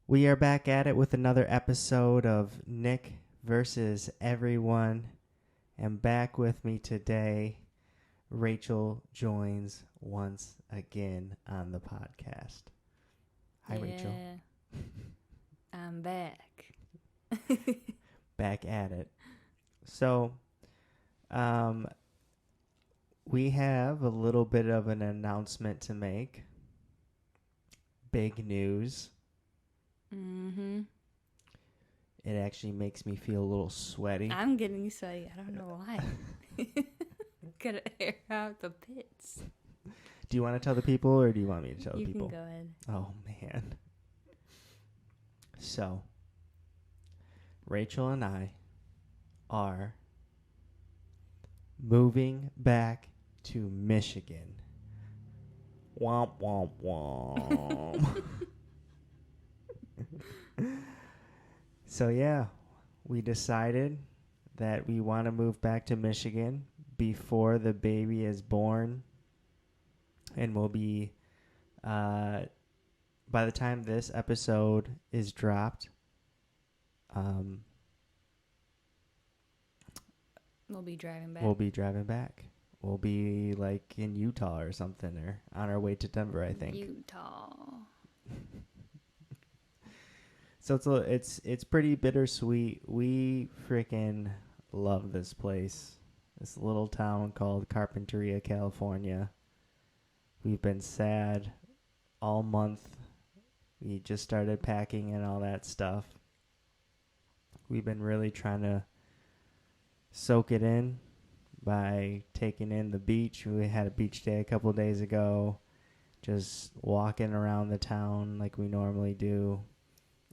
We are back at it with another episode of Nick versus Everyone. And back with me today, Rachel joins once again on the podcast. Hi, Rachel. I'm back. Back at it. So, we have a little bit of an announcement to make. Big news. Mm-hmm. It actually makes me feel a little sweaty. I'm getting sweaty. I don't know why. Gotta air out the pits. Do you want to tell the people or do you want me to tell the people? You can go ahead. Oh, man. So, Rachel and I are moving back to Michigan. Womp, womp, womp. So, yeah, we decided that we want to move back to Michigan before the baby is born. And we'll be, by the time this episode is dropped, We'll be driving back. We'll be like in Utah or something, or on our way to Denver, I think. Utah. So it's pretty bittersweet. We freaking love this place. This little town called Carpinteria, California. We've been sad all month. We just started packing and all that stuff. We've been really trying to soak it in by taking in the beach. We had a beach day a couple days ago. Just walking around the town like we normally do.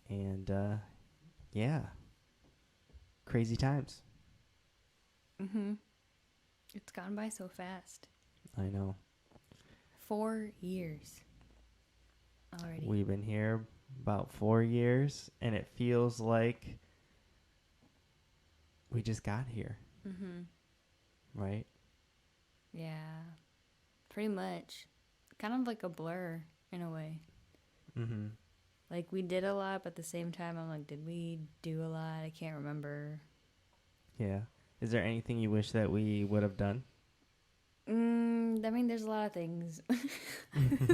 And, yeah. Crazy times. Mm-hmm. It's gone by so fast. I know. 4 years already. We've been here about 4 years, and it feels like we just got here. Mm-hmm. Right? Yeah. Pretty much. Kind of like a blur in a way. Mm-hmm. Like, we did a lot, but at the same time, I'm like, did we do a lot? I can't remember. Yeah. Is there anything you wish that we would have done? I mean, there's a lot of things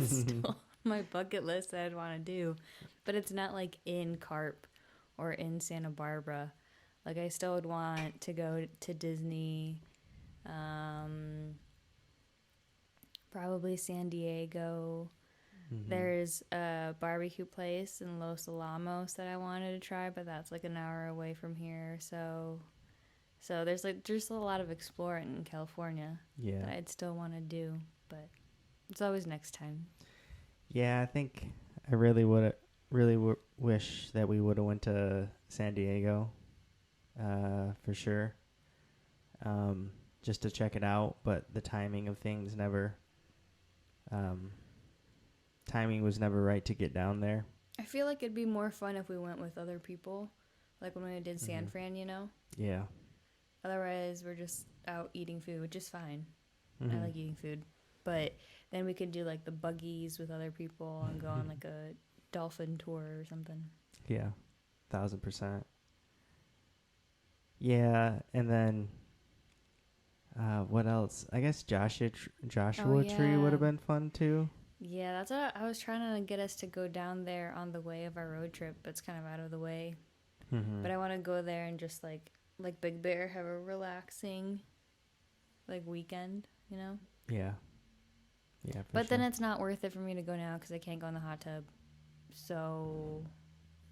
still on my bucket list that I'd want to do, but it's not like in Carp or in Santa Barbara. Like, I still would want to go to Disney, probably San Diego. Mm-hmm. There's a barbecue place in Los Alamos that I wanted to try, but that's like an hour away from here. So there's a lot of exploring in California that I'd still want to do, but it's always next time. Yeah, I think I really wish that we would have went to San Diego, for sure, just to check it out. But the timing of things timing was never right to get down there. I feel like it'd be more fun if we went with other people, like when we did San Fran, you know? Yeah. Otherwise, we're just out eating food, which is fine. Mm-hmm. I like eating food. But then we could do, like, the buggies with other people and go on, like, a dolphin tour or something. Yeah, 1,000%. Yeah, and then what else? I guess Joshua Tree would have been fun, too. Yeah, that's what I was trying to get us to go down there on the way of our road trip, but it's kind of out of the way. Mm-hmm. But I want to go there and just, like Big Bear, have a relaxing, like, weekend, you know? Yeah. Yeah, but sure. Then it's not worth it for me to go now because I can't go in the hot tub. So,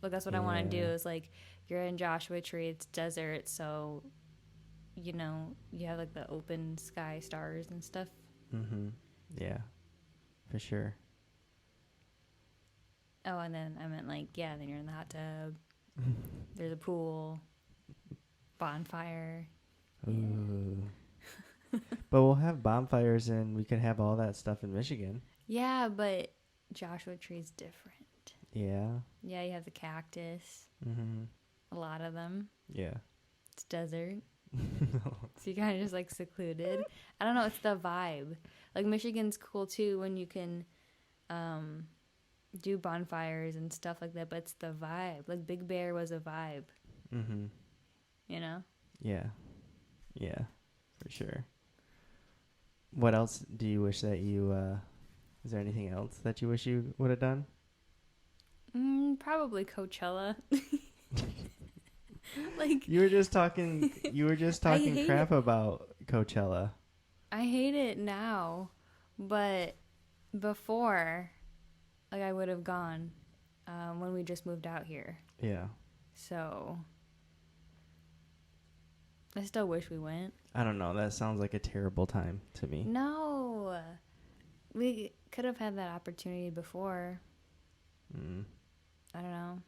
look, that's what I want to do is, like, you're in Joshua Tree, it's desert, so, you know, you have, like, the open sky stars and stuff. Mm-hmm. Yeah, for sure. Oh, and then I meant, like, yeah, then you're in the hot tub. There's a pool. Bonfire. Ooh. But we'll have bonfires and we could have all that stuff in Michigan. Yeah, but Joshua Tree's different. Yeah. Yeah, you have the cactus. Mm-hmm. A lot of them. Yeah. It's desert. So you kind of just like secluded. I don't know. It's the vibe. Like Michigan's cool too when you can do bonfires and stuff like that, but it's the vibe. Like Big Bear was a vibe. Mm-hmm. You know? Yeah. Yeah, for sure. What else do you wish that you, is there anything else that you wish you would have done? Probably Coachella. Like you were just talking crap it. about Coachella. I hate it now, but before, like I would have gone when we just moved out here. Yeah. So I still wish we went. I don't know. That sounds like a terrible time to me. No, we could have had that opportunity before. I don't know.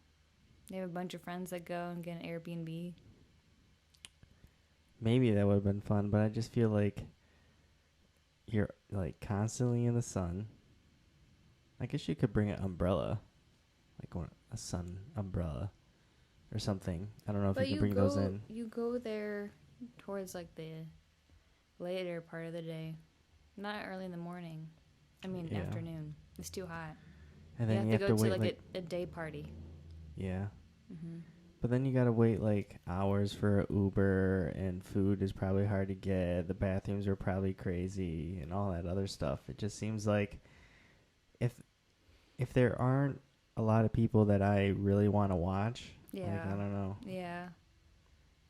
They have a bunch of friends that go and get an Airbnb. Maybe that would have been fun, but I just feel like you're like constantly in the sun. I guess you could bring an umbrella, like a sun umbrella or something. I don't know if you can bring those in. You go there towards like the later part of the day, not early in the morning. I mean afternoon. It's too hot. And then you have to go wait to like a day party. Yeah. Mm-hmm. But then you gotta wait like hours for an Uber, and food is probably hard to get. The bathrooms are probably crazy, and all that other stuff. It just seems like if there aren't a lot of people that I really want to watch, like, I don't know. Yeah.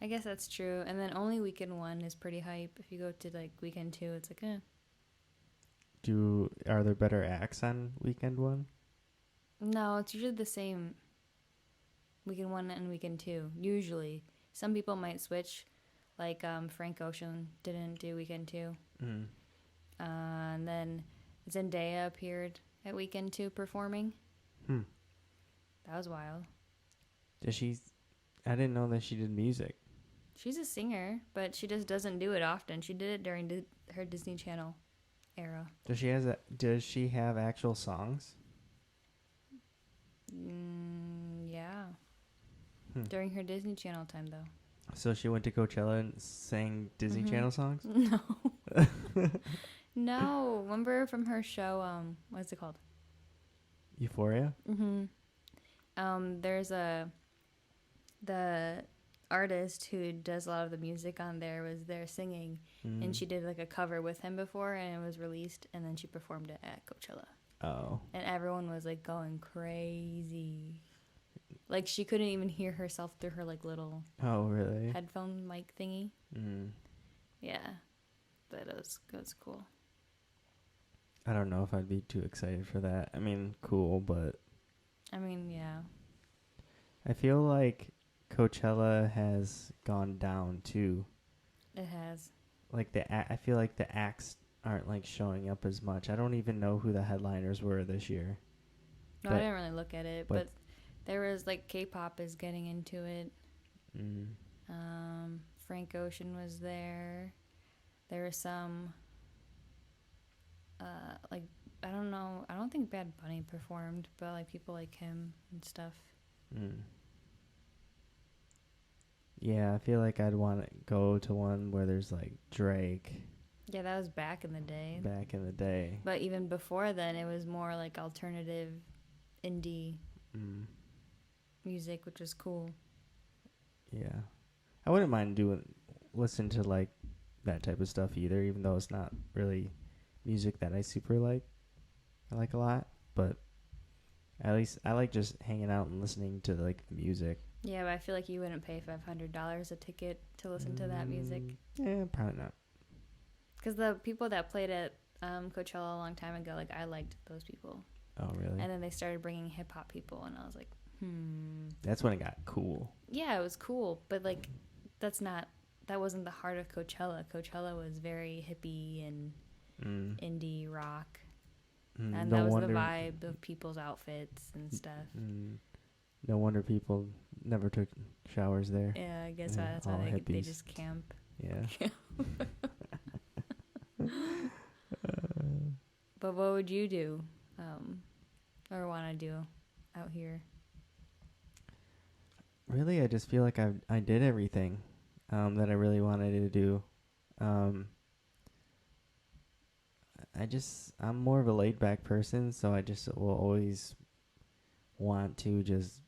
I guess that's true. And then only weekend 1 is pretty hype. If you go to like weekend 2, it's like Are there better acts on weekend 1? No, it's usually the same. Weekend 1 and weekend 2. Usually. Some people might switch. Like Frank Ocean didn't do weekend 2. Mm. And then Zendaya appeared at weekend 2 performing. That was wild. I didn't know that she did music. She's a singer, but she just doesn't do it often. She did it during her Disney Channel era. Does she have actual songs? Yeah. During her Disney Channel time, though. So she went to Coachella and sang Disney Channel songs? No. No. Remember from her show, what's it called? Euphoria? Mm-hmm. There's the artist who does a lot of the music on there was there singing, and she did like a cover with him before, and it was released, and then she performed it at Coachella. Oh. And everyone was like going crazy. Like she couldn't even hear herself through her like little headphone mic thingy. Yeah. But it was cool. I don't know if I'd be too excited for that. I mean, cool, but I mean, yeah. I feel like Coachella has gone down too. It has. Like I feel like the acts aren't like showing up as much. I don't even know who the headliners were this year. No, I didn't really look at it, but there was like K-pop is getting into it. Frank Ocean was there. There was some like I don't know. I don't think Bad Bunny performed, but like people like him and stuff. Yeah, I feel like I'd want to go to one where there's like Drake. Yeah, that was back in the day. But even before then, it was more like alternative indie music, which was cool. Yeah. I wouldn't mind listen to like that type of stuff either, even though it's not really music that I super like. I like a lot, but at least I like just hanging out and listening to like the music. Yeah, but I feel like you wouldn't pay $500 a ticket to listen to that music. Yeah, probably not. Because the people that played at Coachella a long time ago, like I liked those people. Oh, really? And then they started bringing hip hop people, and I was like, That's when it got cool. Yeah, it was cool, but like that wasn't the heart of Coachella. Coachella was very hippie and indie rock. And that was the vibe of people's outfits and stuff. No wonder people never took showers there. Yeah, I guess that's why they just camp. Yeah. But what would you do or want to do out here? Really, I just feel like I did everything that I really wanted to do. I'm more of a laid back person, so I just will always want to just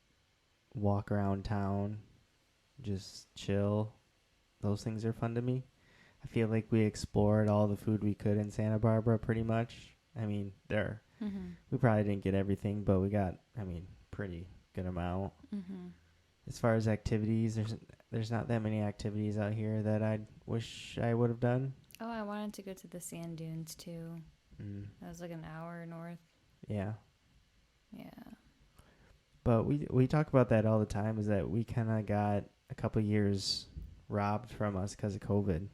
walk around town, just chill, those things are fun to me. I feel like we explored all the food we could in Santa Barbara pretty much. I mean, we probably didn't get everything, but we got, pretty good amount. As far as activities, there's not that many activities out here that I wish I would have done. Oh, I wanted to go to the sand dunes too. That was like an hour north. Yeah. Yeah. But we talk about that all the time, is that we kind of got a couple years robbed from us because of COVID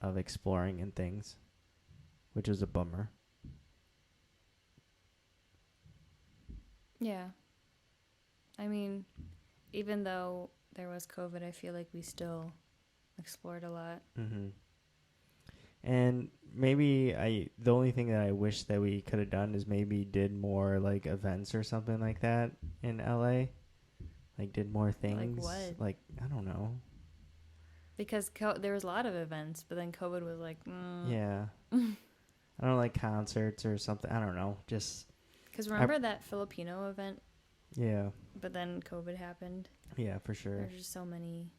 of exploring and things, which was a bummer. Yeah. I mean, even though there was COVID, I feel like we still explored a lot. And maybe the only thing that I wish that we could have done is maybe did more like events or something like that in LA. Like did more things. Like what? Like, I don't know. Because there was a lot of events, but then COVID was like, Yeah. I don't like concerts or something. I don't know. Just. Because remember that Filipino event? Yeah. But then COVID happened. Yeah, for sure. There's just so many.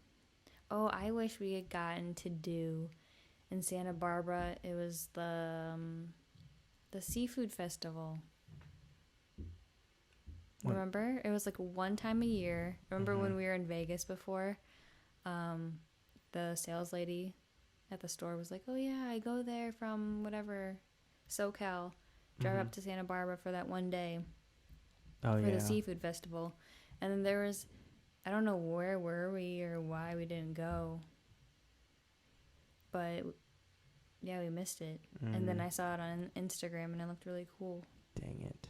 Oh, I wish we had gotten to do in Santa Barbara. It was the seafood festival. What? Remember? It was like one time a year. Remember when we were in Vegas before? The sales lady at the store was like, "Oh yeah, I go there from whatever SoCal, drive up to Santa Barbara for that one day for the seafood festival." And then there was, I don't know where were we or why we didn't go, but yeah, we missed it. And then I saw it on Instagram and it looked really cool. Dang it.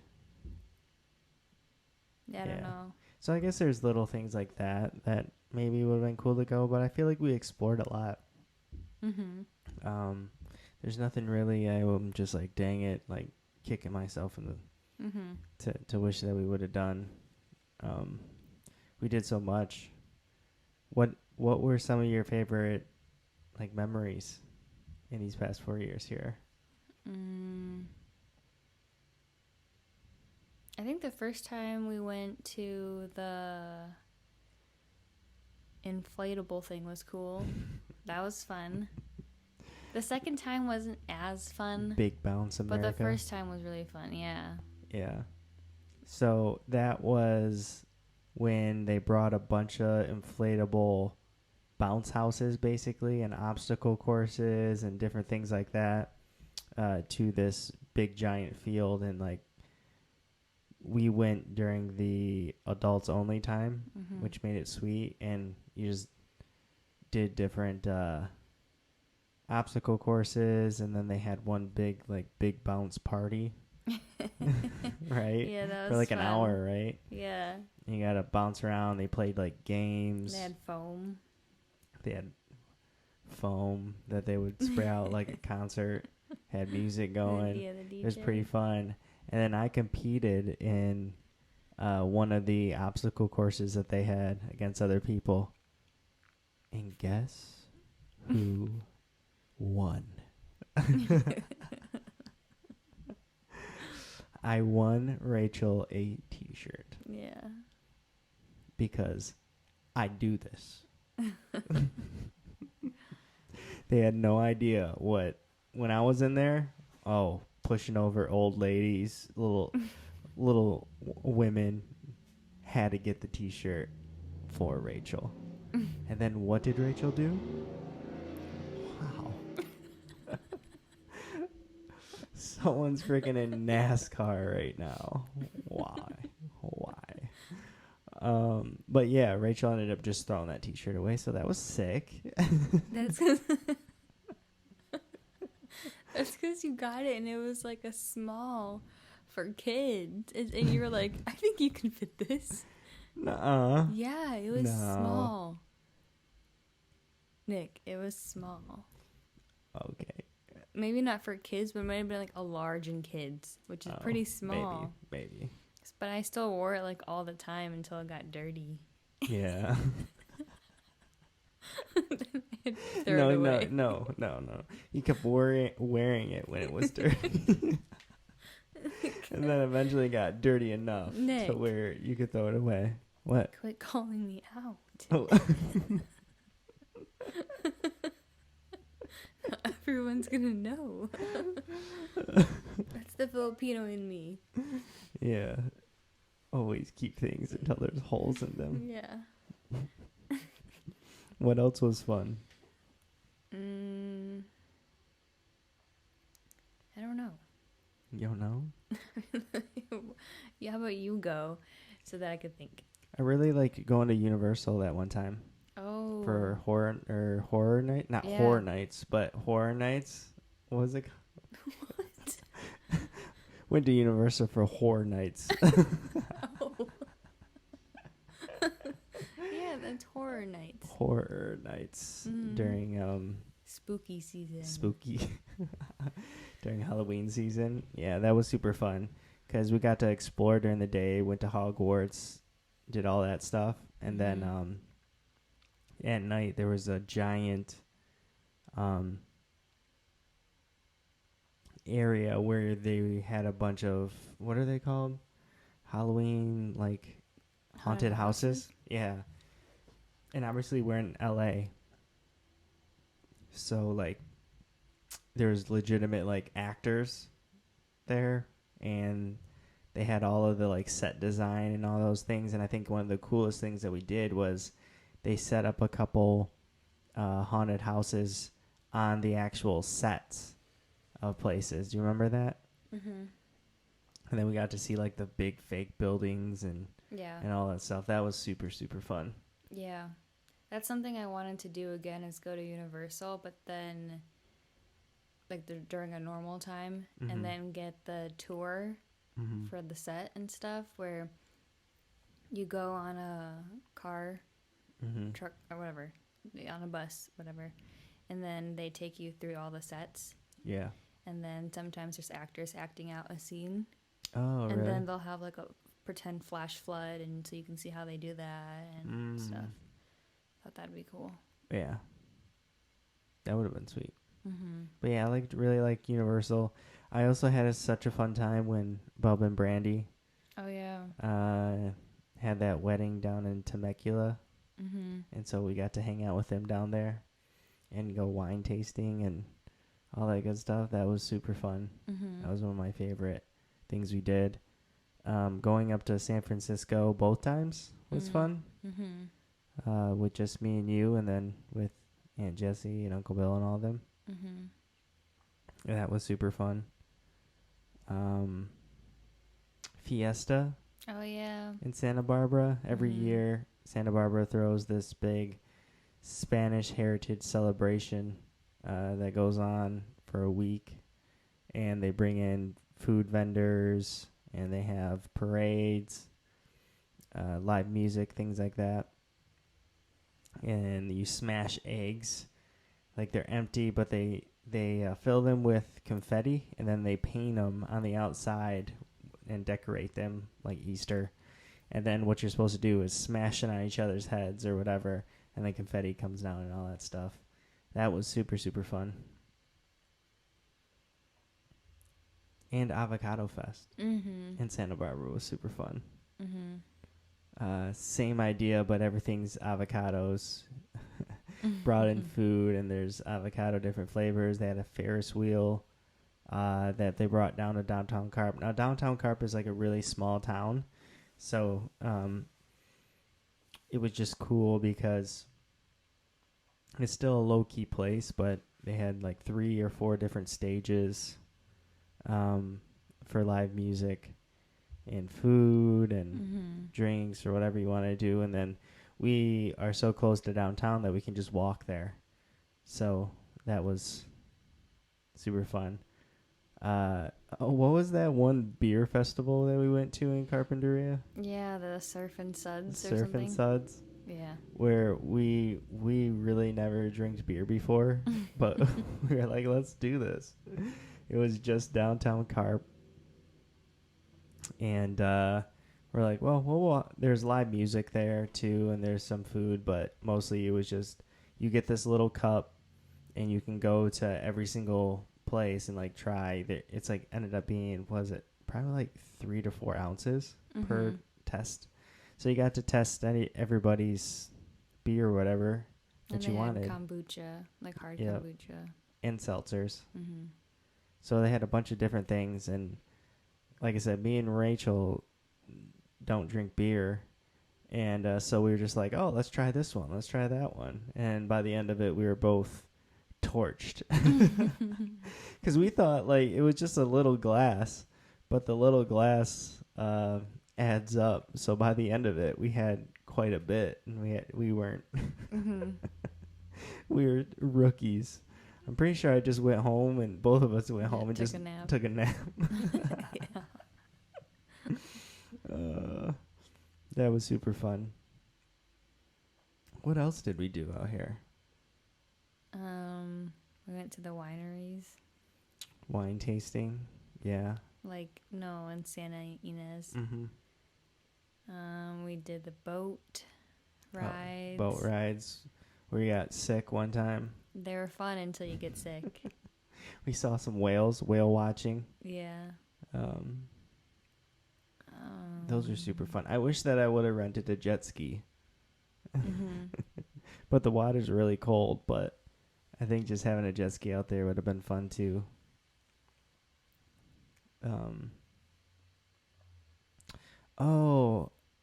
Yeah, I don't know. So I guess there's little things like that maybe would have been cool to go, but I feel like we explored a lot. There's nothing really I'm just like, dang it, like kicking myself in the to wish that we would have done. We did so much. What were some of your favorite like memories in these past 4 years here? I think the first time we went to the inflatable thing was cool. That was fun. The second time wasn't as fun. Big Bounce America. But the first time was really fun, yeah. Yeah. So that was when they brought a bunch of inflatable bounce houses, basically, and obstacle courses and different things like that to this big giant field. And like, we went during the adults only time, which made it sweet. And you just did different obstacle courses, and then they had one big bounce party. Right? Yeah, that was for like fun. An hour, right? Yeah. And you gotta bounce around. They played like games. They had foam. They had foam that they would spray out like a concert. Had music going. Yeah, the DJ. It was pretty fun. And then I competed in one of the obstacle courses that they had against other people. And guess who won? I won Rachel a t-shirt. Yeah. Because I do this. They had no idea when I was in there, pushing over old ladies, little women had to get the t-shirt for Rachel. And then what did Rachel do? Wow. Someone's freaking in NASCAR right now. Why? But yeah, Rachel ended up just throwing that t-shirt away, so that was sick. That's because you got it and it was like a small for kids. And you were like, I think you can fit this. Nuh-uh. Yeah, it was small. Nick, it was small. Okay. Maybe not for kids, but it might have been like a large in kids, which is pretty small. Maybe. But I still wore it like all the time until it got dirty. Yeah. No. You kept wearing it when it was dirty. And then eventually got dirty enough Nick, to where you could throw it away. What? quit calling me out. Oh. Everyone's gonna know. That's the Filipino in me. Yeah. Always keep things until there's holes in them. Yeah. What else was fun? I don't know. You don't know? Yeah, how about you go so that I could think? I really like going to Universal that one time. Oh. For horror night? Not horror nights, but horror nights. What was it? What? Went to Universal for horror nights. Oh. Yeah, that's horror nights. Horror nights during spooky season. During Halloween season. Yeah, that was super fun because we got to explore during the day, went to Hogwarts, did all that stuff, and then at night there was a giant area where they had a bunch of, what are they called? Halloween, like haunted houses? Yeah. And obviously we're in LA. So like there's legitimate like actors there, and they had all of the like set design and all those things. And I think one of the coolest things that we did was they set up a couple haunted houses on the actual sets of places. Do you remember that? Mm-hmm. And then we got to see like the big fake buildings and all that stuff. That was super, super fun. Yeah. That's something I wanted to do again, is go to Universal, but then like during a normal time, and then get the tour for the set and stuff, where you go on a car, truck, or whatever, on a bus, whatever, and then they take you through all the sets. Yeah. And then sometimes there's actors acting out a scene. Oh, and really? Then they'll have like a pretend flash flood, and so you can see how they do that and stuff. Thought that'd be cool. Yeah. That would have been sweet. But yeah, I really liked Universal. I also had such a fun time when Bub and Brandy had that wedding down in Temecula. And so we got to hang out with them down there and go wine tasting and all that good stuff. That was super fun. That was one of my favorite things we did. Going up to San Francisco both times was fun. With just me and you, and then with Aunt Jessie and Uncle Bill and all of them. And that was super fun. Fiesta. Oh, yeah. In Santa Barbara. Every year, Santa Barbara throws this big Spanish heritage celebration that goes on for a week. And they bring in food vendors, and they have parades, live music, things like that. And you smash eggs. Like they're empty, but they fill them with confetti, and then they paint them on the outside and decorate them like Easter. And then what you're supposed to do is smash it on each other's heads or whatever, and then confetti comes down and all that stuff. That was super, super fun. And Avocado Fest in Santa Barbara was super fun. Same idea, but everything's avocados. Brought in food, and there's avocado different flavors. They had a Ferris wheel that they brought down to downtown Carp. Now, downtown Carp is like a really small town, so it was just cool because it's still a low-key place, but they had like 3 or 4 different stages for live music and food and drinks or whatever you want to do. And then we are so close to downtown that we can just walk there. So that was super fun. What was that one beer festival that we went to in Carpinteria? Yeah, the Surf and Suds or Surf something. and Suds. Yeah. Where we really never drank beer before, but we were like, let's do this. It was just downtown Carp. And we're like, well, there's live music there too, and there's some food, but mostly it was just, you get this little cup and you can go to every single place and like try. It's like ended up being, was it probably like 3 to 4 ounces per test. So you got to test everybody's beer or whatever that you wanted. Kombucha, like hard kombucha. And seltzers. So they had a bunch of different things. And like I said, me and Rachel don't drink beer. And so we were just like, oh, let's try this one. Let's try that one. And by the end of it, we were both torched. Because we thought like it was just a little glass. But the little glass adds up. So by the end of it, we had quite a bit. And we weren't. We were rookies. I'm pretty sure I just went home and both of us went home and just took a nap. That was super fun. What else did we do out here? We went to the wineries. Wine tasting, yeah. Like, no, in Santa Ynez. We did the boat rides. Boat rides. We got sick one time. They were fun until you get sick. We saw some whale watching. Yeah. Those are super fun. I wish that I would have rented a jet ski. But the water's really cold, but I think just having a jet ski out there would have been fun too.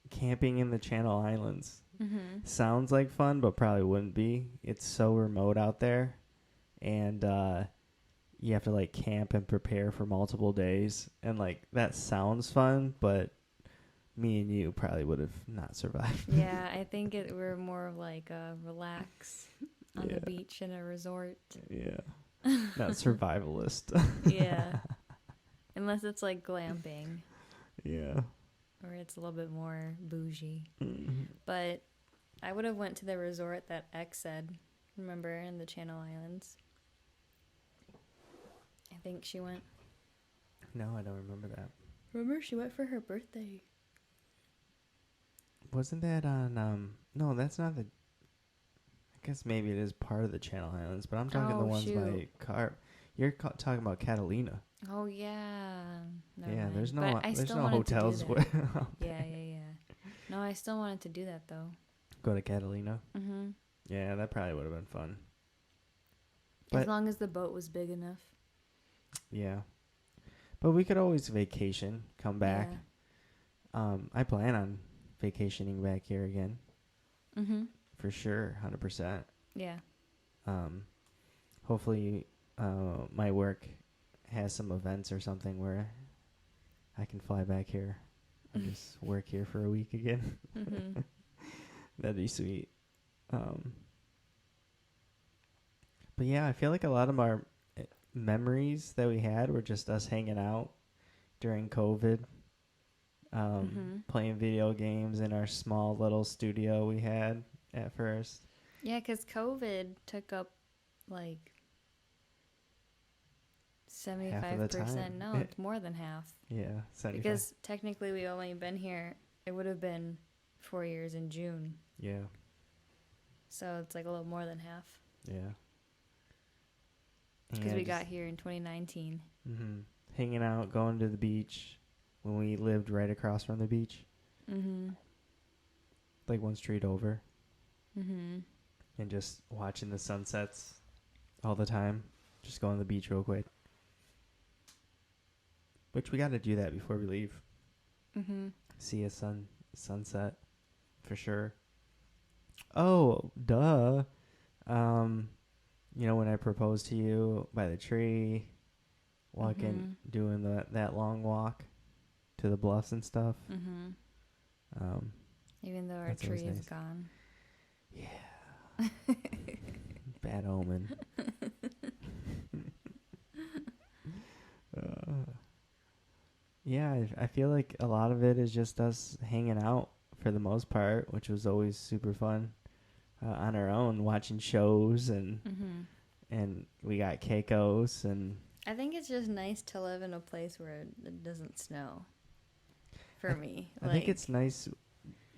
Camping in the Channel Islands. Sounds like fun, but probably wouldn't be. It's so remote out there. And you have to like camp and prepare for multiple days. And like that sounds fun, but me and you probably would have not survived. Yeah, I think we're more of like a relax on the beach in a resort. Yeah. Not survivalist. Yeah. Unless it's like glamping. Yeah. Or it's a little bit more bougie. But I would have went to the resort that X said, remember, in the Channel Islands. I think she went. No, I don't remember that. Remember, she went for her birthday. Wasn't that on, no, that's not the, I guess maybe it is part of the Channel Islands, but I'm talking the ones by you're talking about Catalina. Oh, yeah. Never yeah, mind. there's no hotels. Yeah. No, I still wanted to do that, though. Go to Catalina? Yeah, that probably would have been fun. But as long as the boat was big enough. Yeah. But we could always vacation, come back. Yeah. I plan on vacationing back here again. For sure, 100%. Yeah. Hopefully my work has some events or something where I can fly back here and just work here for a week again. That'd be sweet. But yeah, I feel like a lot of our memories that we had were just us hanging out during COVID, playing video games in our small little studio we had at first. Yeah, because COVID took up like 75%. No, it's more than half. Yeah, 75. Because technically we only been here, it would have been 4 years in June. Yeah. So it's like a little more than half. Yeah. Because we got here in 2019. Hanging out, going to the beach when we lived right across from the beach. Like one street over. And just watching the sunsets all the time. Just going to the beach real quick. Which we got to do that before we leave. See a sunset for sure. Oh, duh. You know, when I proposed to you by the tree, doing that long walk to the bluffs and stuff. Even though our tree is gone. Yeah. Bad omen. Yeah, I feel like a lot of it is just us hanging out for the most part, which was always super fun. On our own, watching shows and we got Keikos and. I think it's just nice to live in a place where it doesn't snow. For me, I think it's nice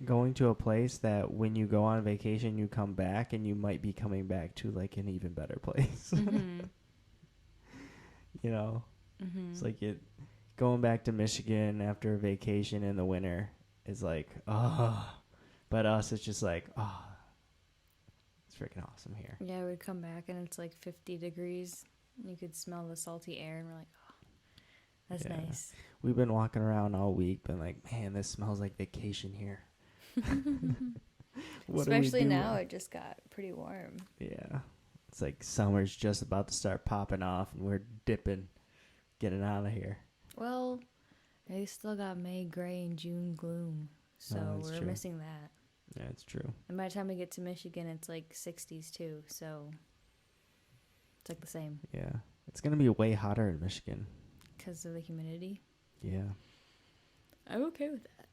going to a place that when you go on vacation, you come back and you might be coming back to like an even better place. You know, it's like it going back to Michigan after a vacation in the winter is like, but us, it's just like, it's freaking awesome here. Yeah, we'd come back and it's like 50 degrees. You could smell the salty air, and we're like, that's nice. We've been walking around all week, been like, man, this smells like vacation here. Especially now, it just got pretty warm. Yeah. It's like summer's just about to start popping off, and we're dipping, getting out of here. Well, they still got May gray and June gloom, so we're missing that. Yeah, it's true. And by the time we get to Michigan, it's like 60s too, so it's like the same. Yeah. It's going to be way hotter in Michigan. Because of the humidity? Yeah. I'm okay with that.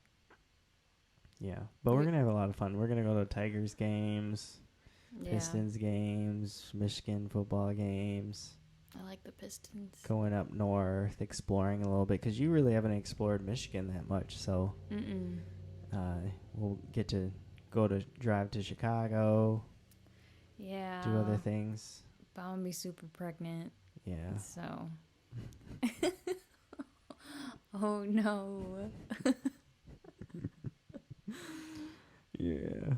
Yeah. But we're going to have a lot of fun. We're going to go to Tigers games, Pistons games, Michigan football games. I like the Pistons. Going up north, exploring a little bit, because you really haven't explored Michigan that much, so we'll get to drive to Chicago. Yeah. Do other things. But I'm going to be super pregnant. Yeah. So. Oh, no. Yeah.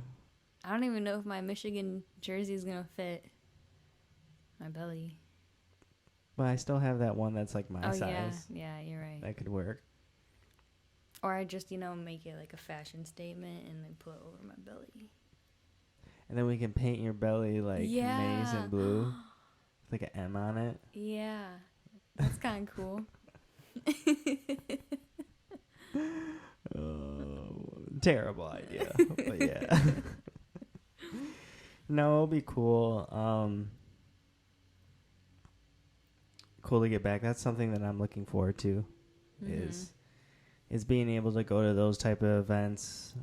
I don't even know if my Michigan jersey is going to fit my belly. But I still have that one that's like my size. Yeah, you're right. That could work. Or I just, make it like a fashion statement and then put it over my belly. And then we can paint your belly like maize and blue. With like an M on it. Yeah. That's kind of cool. Terrible idea. But yeah. No, it'll be cool. Cool to get back. That's something that I'm looking forward to. Is being able to go to those type of events,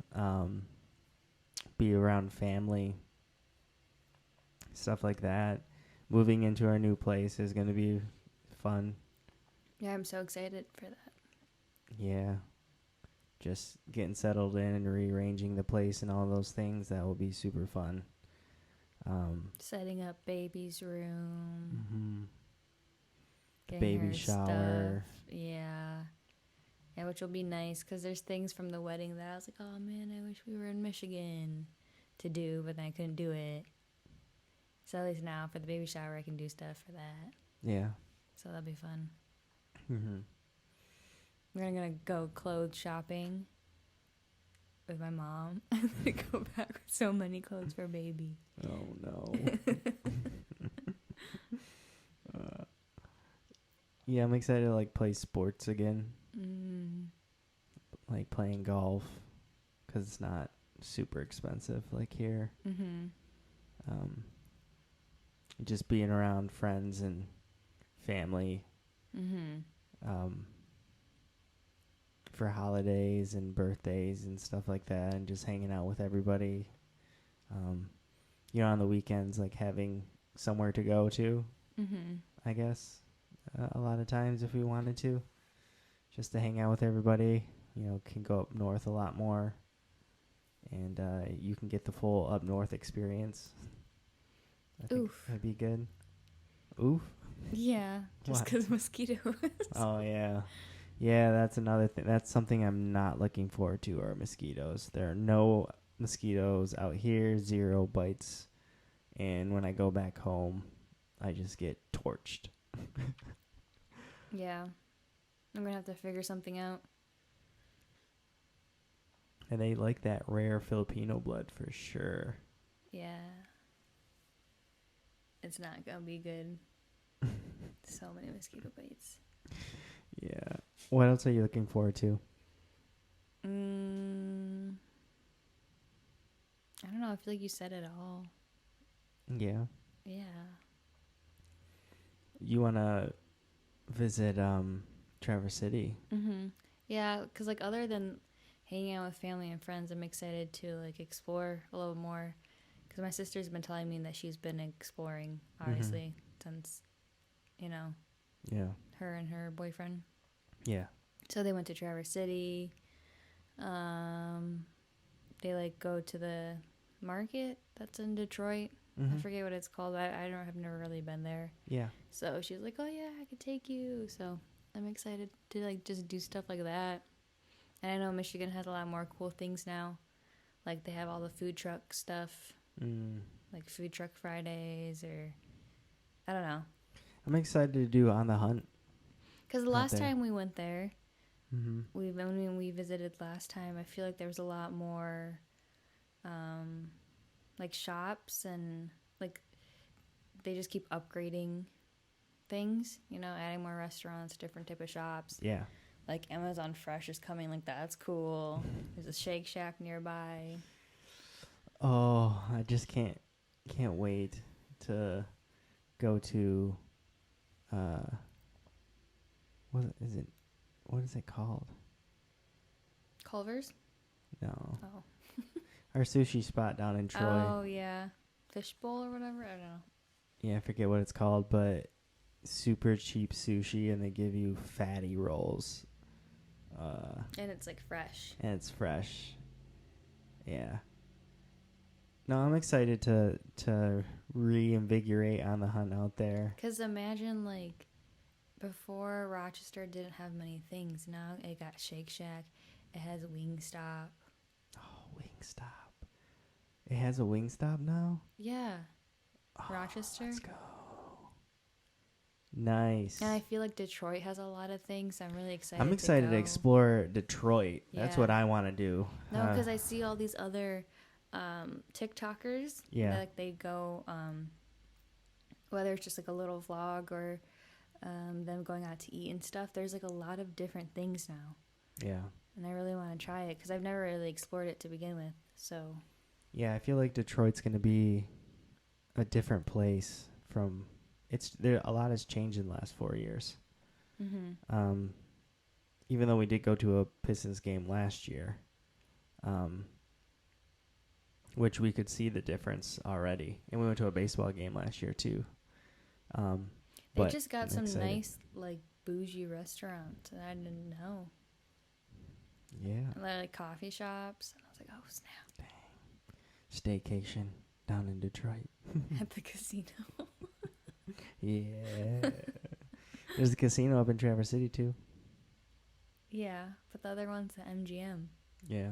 be around family, stuff like that. Moving into our new place is going to be fun. Yeah, I'm so excited for that. Yeah. Just getting settled in and rearranging the place and all those things, that will be super fun. Setting up baby's room. Baby shower. Stuff. Yeah, which will be nice because there's things from the wedding that I was like, oh man, I wish we were in Michigan to do, but then I couldn't do it. So at least now for the baby shower, I can do stuff for that. Yeah. So that'll be fun. Mm-hmm. We're gonna go clothes shopping with my mom. I'm gonna go back with so many clothes for baby. Oh no. Yeah, I'm excited to like play sports again. Like playing golf, because it's not super expensive like here. Just being around friends and family. For holidays and birthdays and stuff like that, and just hanging out with everybody. On the weekends, like having somewhere to go to, I guess, a lot of times if we wanted to, just to hang out with everybody. Can go up north a lot more, and you can get the full up north experience. I think that'd be good. Oof. Yeah, just because mosquitoes. Oh, yeah. Yeah, that's another thing. That's something I'm not looking forward to, are mosquitoes. There are no mosquitoes out here, 0 bites. And when I go back home, I just get torched. Yeah. I'm going to have to figure something out. And they like that rare Filipino blood for sure. Yeah. It's not going to be good. So many mosquito bites. Yeah. What else are you looking forward to? I don't know. I feel like you said it all. Yeah. Yeah. You want to visit Traverse City? Yeah, because like other than hanging out with family and friends, I'm excited to like explore a little more. Because my sister's been telling me that she's been exploring, obviously, since, Yeah. her and her boyfriend. Yeah. So they went to Traverse City. They like go to the market that's in Detroit. I forget what it's called. I've never really been there. Yeah. So she was like, oh yeah, I could take you. So I'm excited to like just do stuff like that. And I know Michigan has a lot more cool things now. Like they have all the food truck stuff. Like food truck Fridays or I don't know. I'm excited to do On the Hunt. Because the last time we went there, when we visited last time, I feel like there was a lot more like shops and like they just keep upgrading things, you know, adding more restaurants, different type of shops. Yeah. Like Amazon Fresh is coming, like that's cool. There's a Shake Shack nearby. Oh, I just can't wait to go to what is it called? Culver's? No. Oh. Our sushi spot down in Troy. Oh yeah. Fishbowl or whatever? I don't know. Yeah, I forget what it's called, but super cheap sushi and they give you fatty rolls. And it's like fresh. And it's fresh. Yeah. No, I'm excited to reinvigorate On the Hunt out there. Because imagine, like, before Rochester didn't have many things. Now it got Shake Shack. It has Wingstop. Oh, Wingstop. It has a Wingstop now? Yeah. Oh, Rochester. Let's go. Nice. And I feel like Detroit has a lot of things. I'm really excited. I'm excited to explore Detroit. Yeah. That's what I want to do. No, because I see all these other TikTokers. Yeah. That, like they go, whether it's just like a little vlog or them going out to eat and stuff. There's like a lot of different things now. Yeah. And I really want to try it because I've never really explored it to begin with. So. Yeah, I feel like Detroit's going to be a different place from. A lot has changed in the last 4 years. Mm-hmm. Even though we did go to a Pistons game last year, which we could see the difference already, and we went to a baseball game last year too. They just got some nice like bougie restaurants, and I didn't know. Yeah. Like coffee shops, and I was like, oh snap! Dang. Staycation down in Detroit at the casino. Yeah. There's a casino up in Traverse City too. Yeah, but the other one's the MGM. Yeah.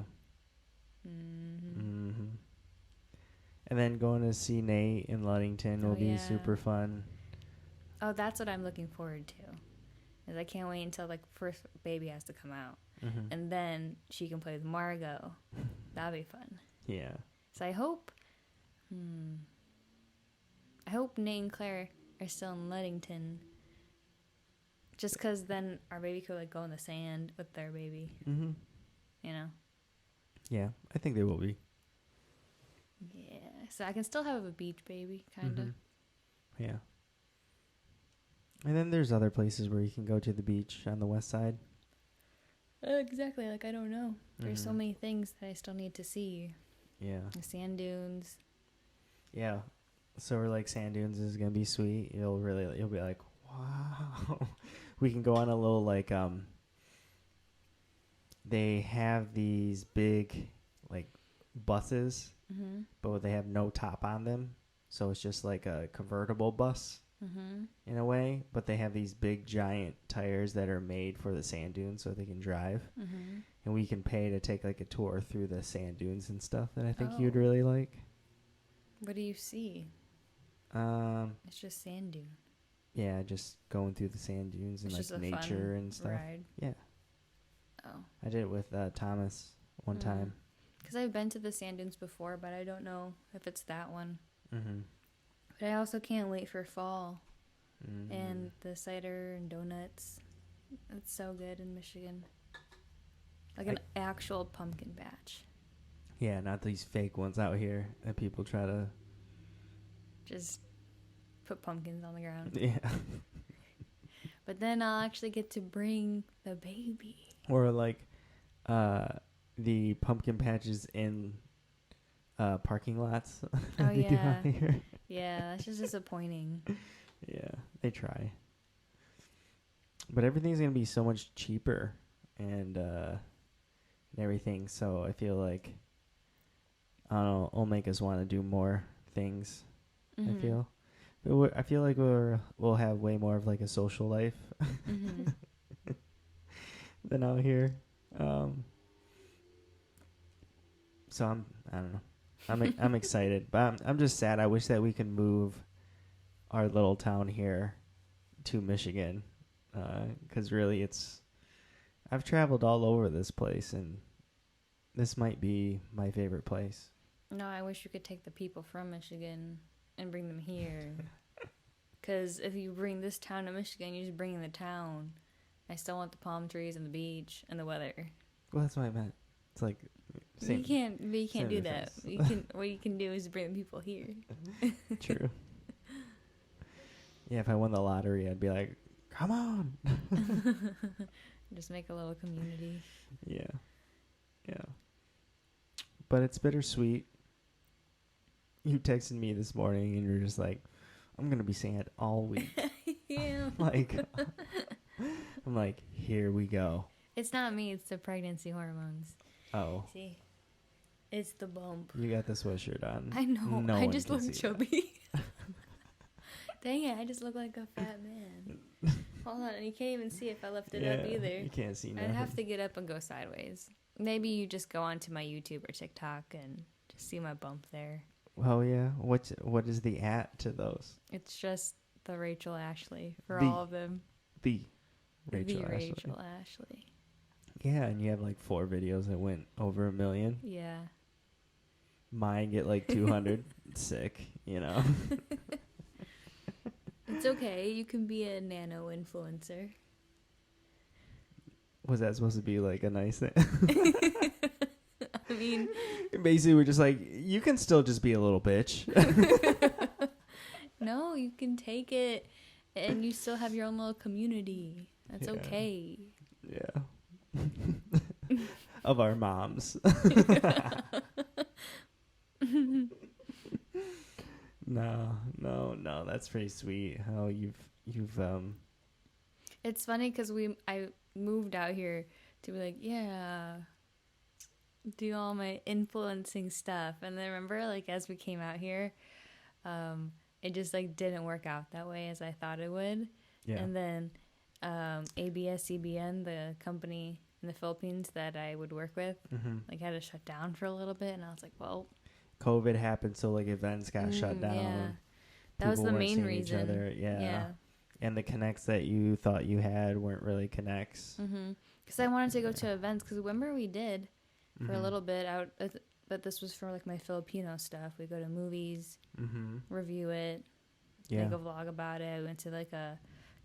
And then going to see Nate in Ludington will be super fun. Oh, that's what I'm looking forward to. Is I can't wait until like first baby has to come out, and then she can play with Margot. That'll be fun. Yeah. So I hope Nate and Claire are still in Ludington. Just because then our baby could like go in the sand with their baby. You know? Yeah, I think they will be. Yeah, so I can still have a beach baby, kind of. Yeah. And then there's other places where you can go to the beach on the west side. Exactly, like I don't know. There's so many things that I still need to see. Yeah. The sand dunes. Yeah. Silver Lake Sand Dunes is gonna be sweet. You'll be like, wow. We can go on a little like they have these big like buses, but they have no top on them, so it's just like a convertible bus in a way. But they have these big giant tires that are made for the sand dunes, so they can drive. And we can pay to take like a tour through the sand dunes and stuff that I think you'd really like. What do you see? It's just sand dune. Yeah, just going through the sand dunes and like nature and stuff. Ride. Yeah. Oh. I did it with Thomas one time. Because I've been to the sand dunes before, but I don't know if it's that one. But I also can't wait for fall. And the cider and donuts. It's so good in Michigan. Like an actual pumpkin patch. Yeah, not these fake ones out here that people try to just put pumpkins on the ground. Yeah. But then I'll actually get to bring the baby. Or like the pumpkin patches in parking lots. Oh yeah. Yeah, that's just disappointing. Yeah, they try. But everything's going to be so much cheaper and everything, so I feel like I don't know, it'll make us want to do more things. I feel like we'll have way more of like a social life. than out here. So I don't know. I'm excited, but I'm just sad. I wish that we could move our little town here to Michigan, because really I've traveled all over this place, and this might be my favorite place. No, I wish you could take the people from Michigan and bring them here. Because if you bring this town to Michigan, you're just bringing the town. I still want the palm trees and the beach and the weather. Well, that's what I meant. It's like same. You can't do that. What you can do is bring the people here. True. Yeah, if I won the lottery, I'd be like, come on. Just make a little community. Yeah. But it's bittersweet. You texted me this morning, and you're just like, I'm going to be sad all week. Yeah. I'm like, here we go. It's not me. It's the pregnancy hormones. Oh. See? It's the bump. You got the sweatshirt on. I know. No I just look that. chubby. Dang it. I just look like a fat man. Hold on. You can't even see if I lift it up either. You can't see nothing. I'd have to get up and go sideways. Maybe you just go onto my YouTube or TikTok and just see my bump there. Oh, yeah. What is the @ to those? It's just the Rachel Ashley for all of them. The Rachel Ashley. Yeah, and you have like 4 videos that went over 1 million. Yeah. Mine get like 200. Sick, you know. It's okay. You can be a nano influencer. Was that supposed to be like a nice thing? I mean, basically, we're just like, you can still just be a little bitch. No, you can take it, and you still have your own little community. That's okay. Yeah. Of our moms. No. That's pretty sweet. How you've. It's funny because I moved out here to be like, yeah, do all my influencing stuff, and then remember, like, as we came out here, it just like didn't work out that way as I thought it would. Yeah. And then ABS-CBN, the company in the Philippines that I would work with, like had to shut down for a little bit, and I was like, well, COVID happened, so like events got shut down. Yeah, that was the main reason. Each other. Yeah. And the connects that you thought you had weren't really connects. Because I wanted to go to events. Because remember we did for a little bit out, but this was for like my Filipino stuff. We go to movies, review it, make a vlog about it. We went to like a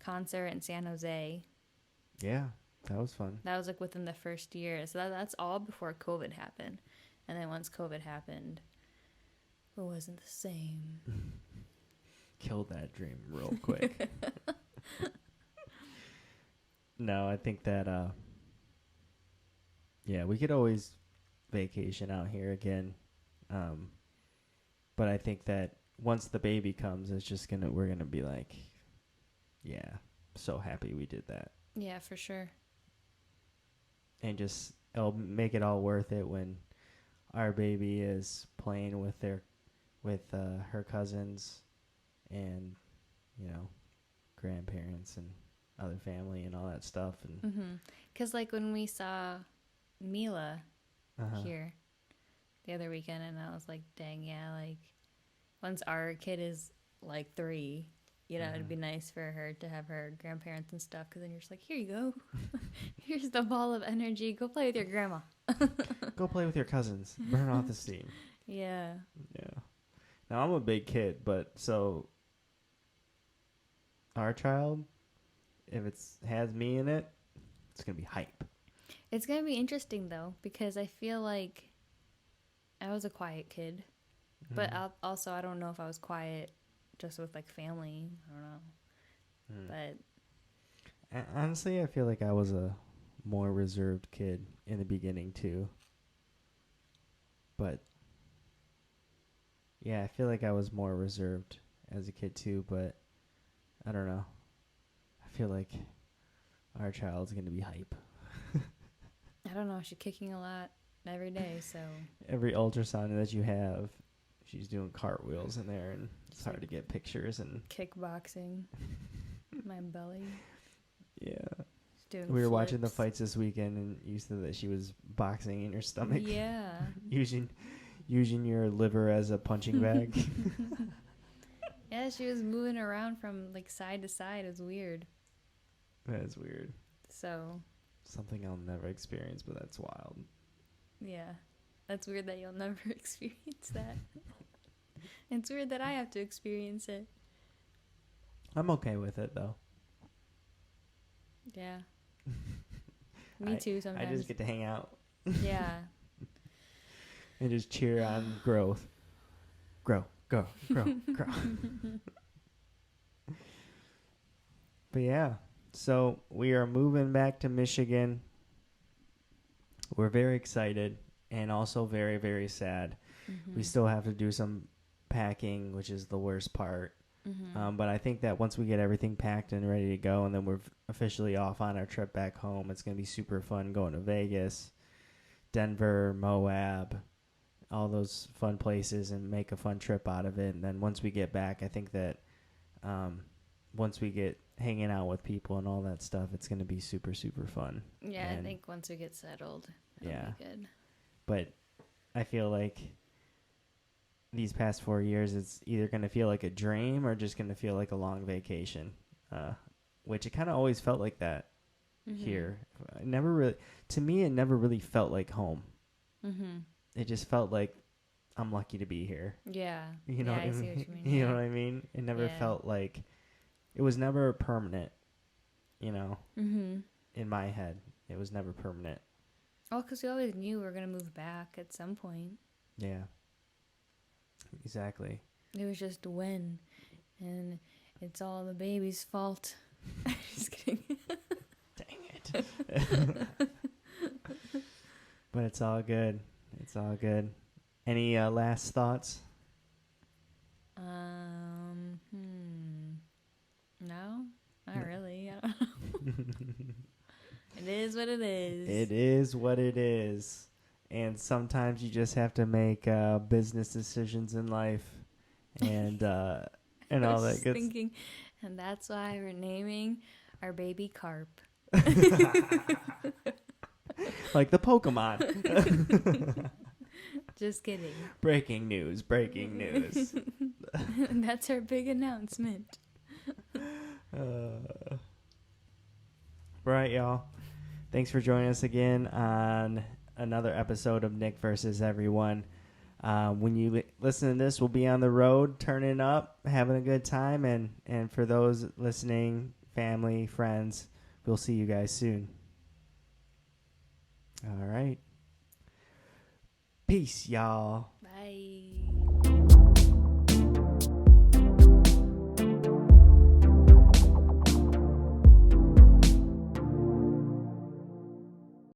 concert in San Jose. Yeah, that was fun. That was like within the first year. So that's all before COVID happened. And then once COVID happened, it wasn't the same. Killed that dream real quick. No, I think that we could always vacation out here again. But I think that once the baby comes, we're gonna be like, yeah, so happy we did that. Yeah, for sure. And just it'll make it all worth it when our baby is playing with her cousins and, you know, grandparents and other family and all that stuff. And because like when we saw Mila here the other weekend, and I was like, dang, yeah, like once our kid is like 3, you know, it'd be nice for her to have her grandparents and stuff, because then you're just like, here you go. Here's the ball of energy. Go play with your grandma. Go play with your cousins. Burn off the steam. Yeah. Now, I'm a big kid, but so our child, if it has me in it, it's going to be hype. It's going to be interesting, though, because I feel like I was a quiet kid. But also, I don't know if I was quiet just with, like, family. I don't know. But honestly, I feel like I was a more reserved kid in the beginning, too. But yeah, I feel like I was more reserved as a kid, too. But I don't know. I feel like our child's going to be hype. I don't know. She's kicking a lot every day, so. Every ultrasound that you have, she's doing cartwheels in there, and it's hard to get pictures. And kickboxing. My belly. Yeah. We were watching the fights this weekend, and you said that she was boxing in your stomach. Yeah. using your liver as a punching bag. Yeah, she was moving around from like side to side. It was weird. That is weird. So. Something I'll never experience, but that's wild. Yeah. That's weird that you'll never experience that. It's weird that I have to experience it. I'm okay with it, though. Yeah. Me too, sometimes. I just get to hang out. Yeah. And just cheer on growth. Grow. Grow. But yeah. So we are moving back to Michigan. We're very excited and also very, very sad. Mm-hmm. We still have to do some packing, which is the worst part. Mm-hmm. But I think that once we get everything packed and ready to go, and then we're officially off on our trip back home, it's going to be super fun going to Vegas, Denver, Moab, all those fun places, and make a fun trip out of it. And then once we get back, I think that once we get hanging out with people and all that stuff, it's going to be super, super fun. Yeah, and I think once we get settled, it'll be good. But I feel like these past 4 years, it's either going to feel like a dream or just going to feel like a long vacation, which it kind of always felt like that here. It never really felt like home. Mm-hmm. It just felt like I'm lucky to be here. Yeah. You know what I see what you mean. You know what I mean? It never felt like, it was never permanent, in my head. It was never permanent. Oh, because we always knew we were going to move back at some point. Yeah. Exactly. It was just when, and it's all the baby's fault. Just kidding. Dang it. But it's all good. It's all good. Any last thoughts? No, not really. I don't know. It is what it is. It is what it is. And sometimes you just have to make business decisions in life, and all that good. Thinking, and that's why we're naming our baby Carp. Like the Pokemon. Just kidding. Breaking news. That's our big announcement. Right, y'all. Thanks for joining us again on another episode of Nick versus Everyone. When you listen to this, we'll be on the road, turning up, having a good time, and for those listening, family, friends, we'll see you guys soon. All right. Peace, y'all.